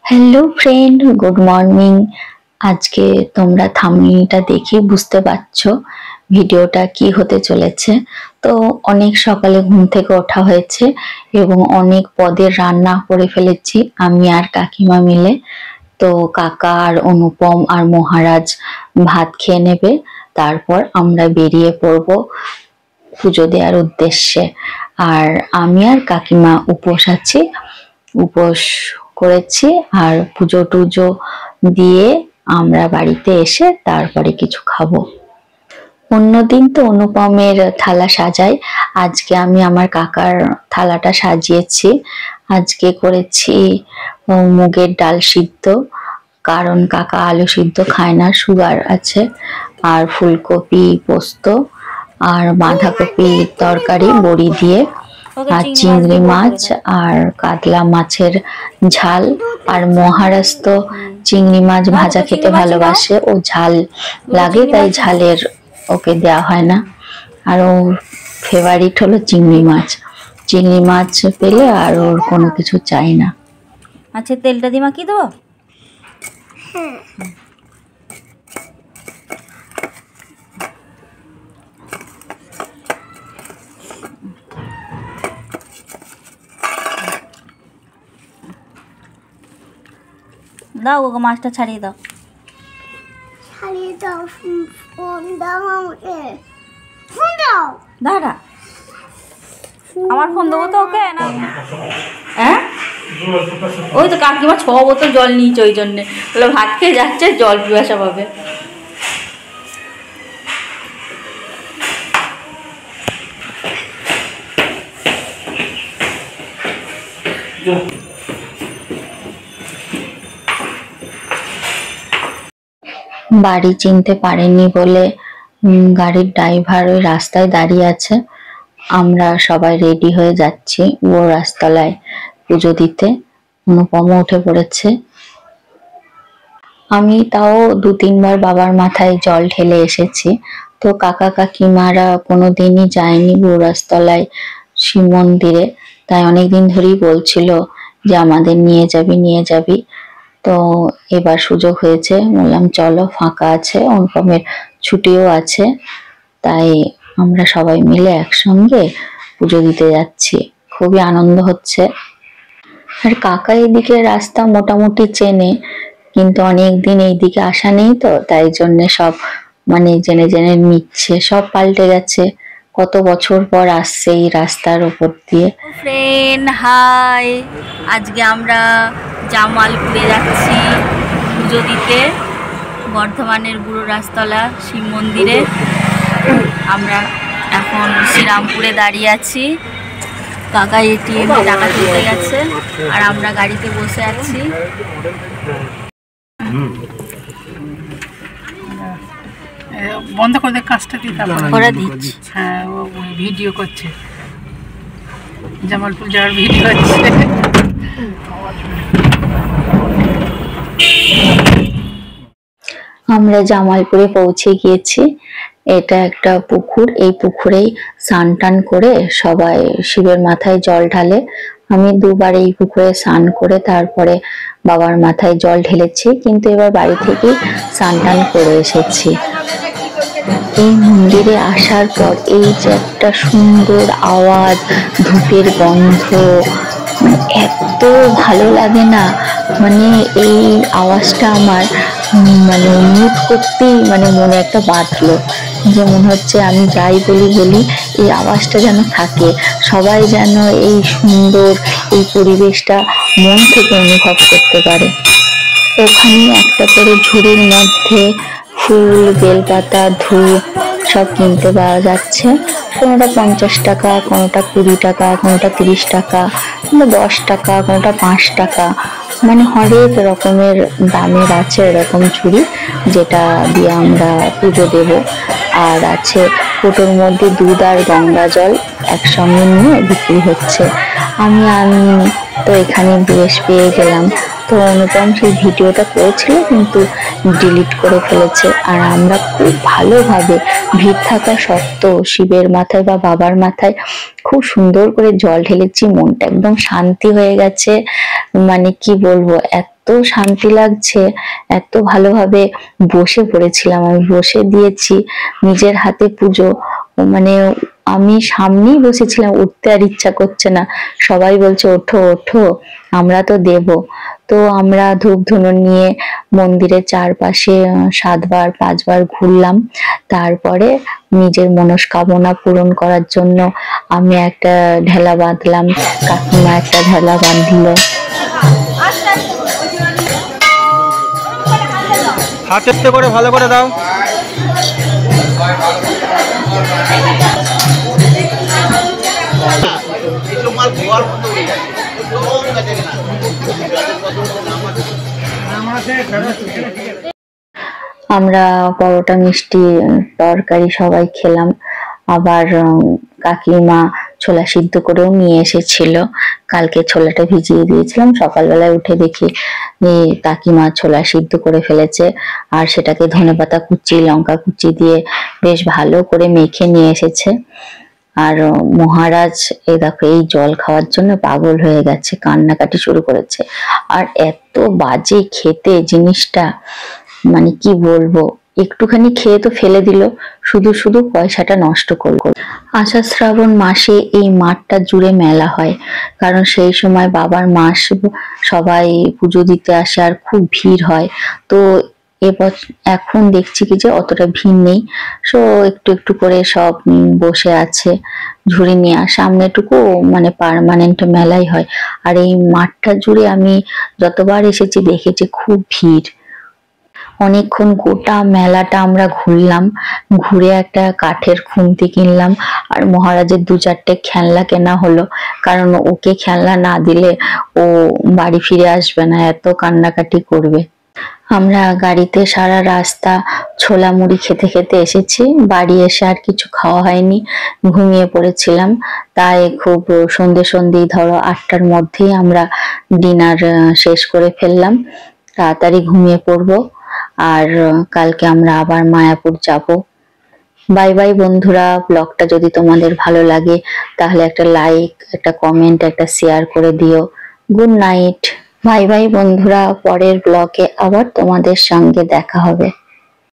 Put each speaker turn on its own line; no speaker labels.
Hello friend, good morning. আজকে তোমরা থাম্বনেলটা দেখে বুঝতে পারছো ভিডিওটা কি হতে চলেছে। তো অনেক সকালে ঘুম থেকে ওঠা হয়েছে এবং অনেক পদের রান্না করে ফেলেছি আমি আর কাকিমা মিলে। তো কাকা আর অনুপম আর মহারাজ ভাত খেয়ে নেবে, তারপর আমরা বেরিয়ে পড়ব পুজো দেওয়ার উদ্দেশ্যে। আর আমি আর কাকিমা উপোস আছি, উপোস করেছি আর পুজো টুজো দিয়ে আমরা বাড়িতে এসে তারপরে কিছু খাবো। অন্যদিন তো অনুপমের থালা সাজাই, আজকে আমি আমার কাকার থালাটা সাজিয়েছি। আজকে করেছি মুগের ডাল সিদ্ধ, কারণ কাকা আলু সিদ্ধ খায় না, সুগার আছে। আর ফুলকপি পোস্ত আর বাঁধাকপি তরকারি বড়ি দিয়ে, আর চিংড়ি মাছ আর কাতলা মাছের ঝাল। আর মহারাজ তো চিংড়ি মাছ ভাজা খেতে ভালোবাসে, ও ঝাল লাগে তাই ঝালের ওকে দেওয়া হয় না। আর ওর ফেভারিট হলো চিংড়ি মাছ, চিংড়ি মাছ পেলে আর ওর কোনো কিছু চাই না।
আচ্ছা, তেলটা দিয়ে মাখিয়ে দেবো। দাও ওকে, মাছটা ছাড়িয়ে দাও।
ছাড়িয়ে দাও, ফোন দাও আমাকে, ফোন দাও।
দাঁড়া, আমার ফোন দেবো তো ওকে না? হ্যাঁ, ওই তো কাকিমা 6 বোতল জল নিয়েছে, ওই জন্যে বলে ভাত খেয়ে যাচ্ছে, জল পিপাসা পাবে।
বাড়ি চিনতে পারেনি বলে গাড়ির ড্রাইভার ওই রাস্তায় দাঁড়িয়ে আছে। আমরা সবাই রেডি হয়ে যাচ্ছি ও রাস্তায় পুজো দিতে। অনুপম উঠে পড়েছে। আমি তাও 2-3 বার বাবার মাথায় জল ঢেলে এসেছি। তো কাকা কাকিমারা কোনোদিনই যায়নি বৌরাজতলায় শিব মন্দিরে, তাই অনেকদিন ধরেই বলছিল যে আমাদের নিয়ে যাবি নিয়ে যাবি। তো এবার সুযোগ হয়েছে, বললাম চলো, ফাঁকা আছে, অনুপমের ছুটিও আছে, তাই আমরা সবাই মিলে একসঙ্গে পুজো দিতে যাচ্ছি। খুবই আনন্দ হচ্ছে। আর কাকা এইদিকে রাস্তা মোটামুটি চেনে, কিন্তু অনেকদিন এইদিকে আসা নেই, তো তাই জন্য সব জেনে জেনে নিচ্ছে। সব পাল্টে গেছে, কত বছর পর আসছে এই রাস্তার উপর দিয়ে।
ফ্রেন্ড হাই, আজকে আমরা জামালপুরে যাচ্ছি পুজো দিতে, বর্ধমানের বুড়ো রাজতলা শিব মন্দিরে। আমরা এখন শ্রীরামপুরে দাঁড়িয়ে আছি। কাকা এটিএমে টাকা তুলতে গেছে আর আমরা গাড়িতে বসে আছি।
বন্ধ করে দেয় কাজটা দিয়ে,
ওরা দিচ্ছি।
হ্যাঁ, ও ভিডিও করছে, জামালপুর যাওয়ার ভিডিও হচ্ছে।
আমরা জামালপুরে পৌঁছে গিয়েছি। এটা একটা পুকুর, এই পুকুরেই স্নান টান করে সবাই শিবের মাথায় জল ঢালে। আমি 2বার এই পুকুরে স্নান করে তারপরে বাবার মাথায় জল ঢেলেছি, কিন্তু এবার বাড়ি থেকে স্নান টান করে এসেছি। এই মন্দিরে আসার পর এই যে একটা সুন্দর আওয়াজ, ধূপের গন্ধ, এত ভালো লাগে না। এই আওয়াজটা আমার মিউট করতেই মনে একটা বাঁধলো, যে মনে হচ্ছে আমি যাই বলি এই আওয়াজটা যেন থাকে, সবাই যেন এই সুন্দর এই পরিবেশটা মন থেকে অনুভব করতে পারে। ওখানে একটা করে ঝুড়ির মধ্যে ফুল, বেলপাতা, ধূপ সব কিনতে পাওয়া যাচ্ছে। কোনোটা 50 টাকা, কোনোটা 20 টাকা, কোনোটা 30 টাকা, কোনোটা 10 টাকা, কোনোটা 5 টাকা, হরেক রকমের দামের আছে এরকম ঝুড়ি, যেটা দিয়ে আমরা পুজো দেব। আর আছে কোটোর মধ্যে দুধ আর গঙ্গা জল একসঙ্গে নিয়ে বিক্রি হচ্ছে। আমি তো এখানে বেশ পেয়ে গেলাম। তো অনুপম সেই ভিডিওটা করেছিল কিন্তু ডিলিট করে ফেলেছে। আর আমরা খুব ভালোভাবে ভিড় থাকা সত্ত্বেও শিবের মাথায় বা বাবার মাথায় খুব সুন্দর করে জল ঢেলেছি। মনটা একদম শান্তি হয়ে গেছে, মানে কি বলবো, এত শান্তি লাগছে, এত ভালোভাবে বসে পড়েছিলাম। আমি বসে দিয়েছি নিজের হাতে পুজো, মানে আমি সামনেই বসেছিলাম, উঠতে আর ইচ্ছা করছে না। সবাই বলছে ওঠো ওঠো, আমরা তো দেব। তো আমরা ধূপ ধুনো নিয়ে মন্দিরের চারপাশে 7 বার 5 বার ঘুরলাম। তারপরে নিজের মনস্কামনা পূরণ করার জন্য আমি একটা ঢেলা বাঁধলাম, কাকিমা একটা ঢেলা বাঁধল।
হাতে করে ভালো করে দাও।
আমরা পরোটা মিষ্টি তরকারি সবাই খেলাম। আবার কাকিমা ছোলা সিদ্ধ করেও নিয়ে এসেছিল। কালকে ছোলাটা ভিজিয়ে দিয়েছিলাম, সকালবেলায় উঠে দেখি কাকিমা ছোলা সিদ্ধ করে ফেলেছে। আর সেটাকে ধনেপাতা কুচি লঙ্কা কুচি দিয়ে বেশ ভালো করে মেখে নিয়ে এসেছে। আর মহারাজ এই দেখো এই জল খাওয়ার জন্য পাগল হয়ে গেছে, কান্নাকাটি শুরু করেছে। আর এত বাজে খেতে জিনিসটা, মানে কি বলবো, একটুখানি খেয়ে তো ফেলে দিল, শুধু শুধু পয়সাটা নষ্ট করলো। আষাঢ় শ্রাবণ মাসে এই মাঠটা জুড়ে মেলা হয়, কারণ সেই সময় বাবার মাস সবাই পুজো দিতে আসে আর খুব ভিড় হয়। তো এখন দেখছি কি যে অতটা ভিড় নেই, সো একটু একটু করে সব বসে আছে ঝুড়ি নিয়ে। আর সামনেটুকু মানে পার্মানেন্ট মেলাই হয়। আর এই মাঠটা জুড়ে আমি যতবার এসেছি দেখেছি খুব ভিড়। অনেকক্ষণ গোটা মেলাটা আমরা ঘুরলাম, ঘুরে একটা কাঠের খুন্তি কিনলাম। আর মহারাজের 2-4টে খেলনা কেনা হলো, কারণ ওকে খেলনা না দিলে ও বাড়ি ফিরে আসবে না, এত কান্নাকাটি করবে। আমরা গাড়িতে সারা রাস্তা ছোলা মুড়ি খেতে খেতে এসেছি। বাড়ি এসে আর কিছু খাওয়া হয়নি, ঘুমিয়ে পড়েছিলাম। তাই খুব সন্ধেই ধরো 8টার মধ্যেই আমরা ডিনার শেষ করে ফেললাম, তাড়াতাড়ি ঘুমিয়ে পড়বো। আর কালকে আমরা আবার মায়াপুর যাব। বাই বাই বন্ধুরা। ব্লগটা যদি তোমাদের ভালো লাগে তাহলে একটা লাইক, একটা কমেন্ট, একটা শেয়ার করে দিও। Good night. বাই বাই বন্ধুরা, পরের ব্লগে আবার তোমাদের সঙ্গে দেখা হবে।